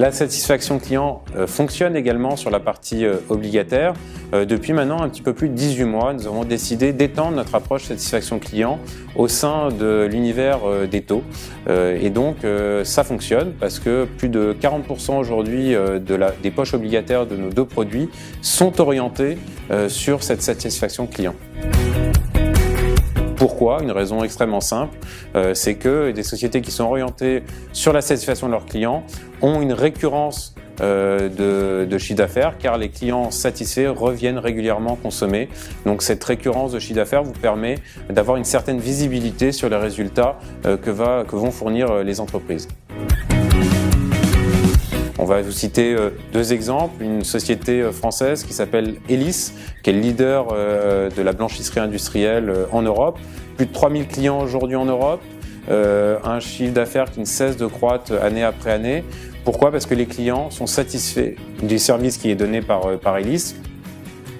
La satisfaction client fonctionne également sur la partie obligataire. Depuis maintenant un petit peu plus de 18 mois, nous avons décidé d'étendre notre approche satisfaction client au sein de l'univers des taux. Et donc ça fonctionne parce que plus de 40% aujourd'hui des poches obligataires de nos deux produits sont orientés sur cette satisfaction client. Pourquoi? Une raison extrêmement simple, c'est que des sociétés qui sont orientées sur la satisfaction de leurs clients ont une récurrence de chiffre d'affaires car les clients satisfaits reviennent régulièrement consommer. Donc cette récurrence de chiffre d'affaires vous permet d'avoir une certaine visibilité sur les résultats que vont fournir les entreprises. On va vous citer deux exemples. Une société française qui s'appelle Elis, qui est le leader de la blanchisserie industrielle en Europe. Plus de 3000 clients aujourd'hui en Europe, un chiffre d'affaires qui ne cesse de croître année après année. Pourquoi? Parce que les clients sont satisfaits du service qui est donné par Elis.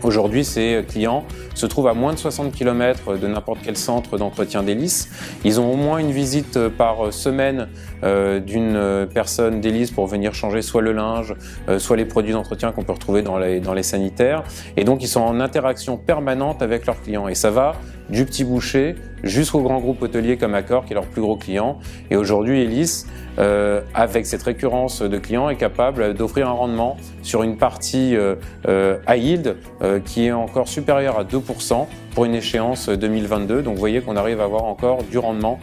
Aujourd'hui, ces clients se trouvent à moins de 60 km de n'importe quel centre d'entretien d'Elis. Ils ont au moins une visite par semaine d'une personne d'Elis pour venir changer soit le linge, soit les produits d'entretien qu'on peut retrouver dans les sanitaires. Et donc, ils sont en interaction permanente avec leurs clients. Et ça va du petit boucher jusqu'au grand groupe hôtelier comme Accor, qui est leur plus gros client. Et aujourd'hui, Elis, avec cette récurrence de clients, est capable d'offrir un rendement sur une partie high yield qui est encore supérieure à 2% pour une échéance 2022. Donc vous voyez qu'on arrive à avoir encore du rendement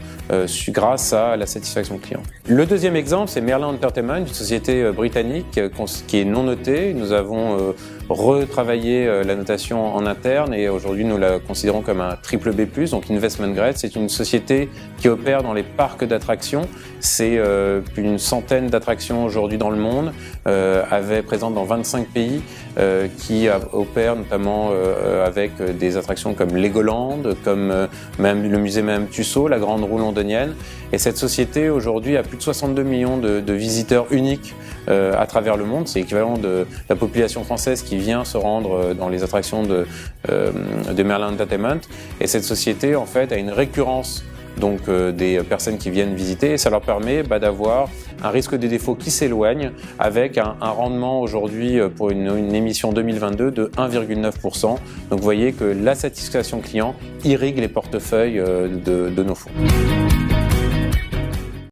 grâce à la satisfaction client. Le deuxième exemple, c'est Merlin Entertainment, une société britannique qui est non notée. Nous avons retravaillé la notation en interne et aujourd'hui nous la considérons comme un triple B+, donc investment grade. C'est une société qui opère dans les parcs d'attractions. C'est plus d'une centaine d'attractions aujourd'hui dans le monde, présente dans 25 pays, qui opère notamment avec des attractions comme Legoland, comme même le musée Tussauds, la grande roue londonienne. Et cette société aujourd'hui a plus de 62 millions de visiteurs uniques à travers le monde. C'est l'équivalent de la population française qui vient se rendre dans les attractions de Merlin Entertainment. Et cette société en fait a une récurrence donc des personnes qui viennent visiter et ça leur permet d'avoir un risque de défaut qui s'éloigne avec un rendement aujourd'hui pour une émission 2022 de 1,9%. Donc vous voyez que la satisfaction client irrigue les portefeuilles de nos fonds.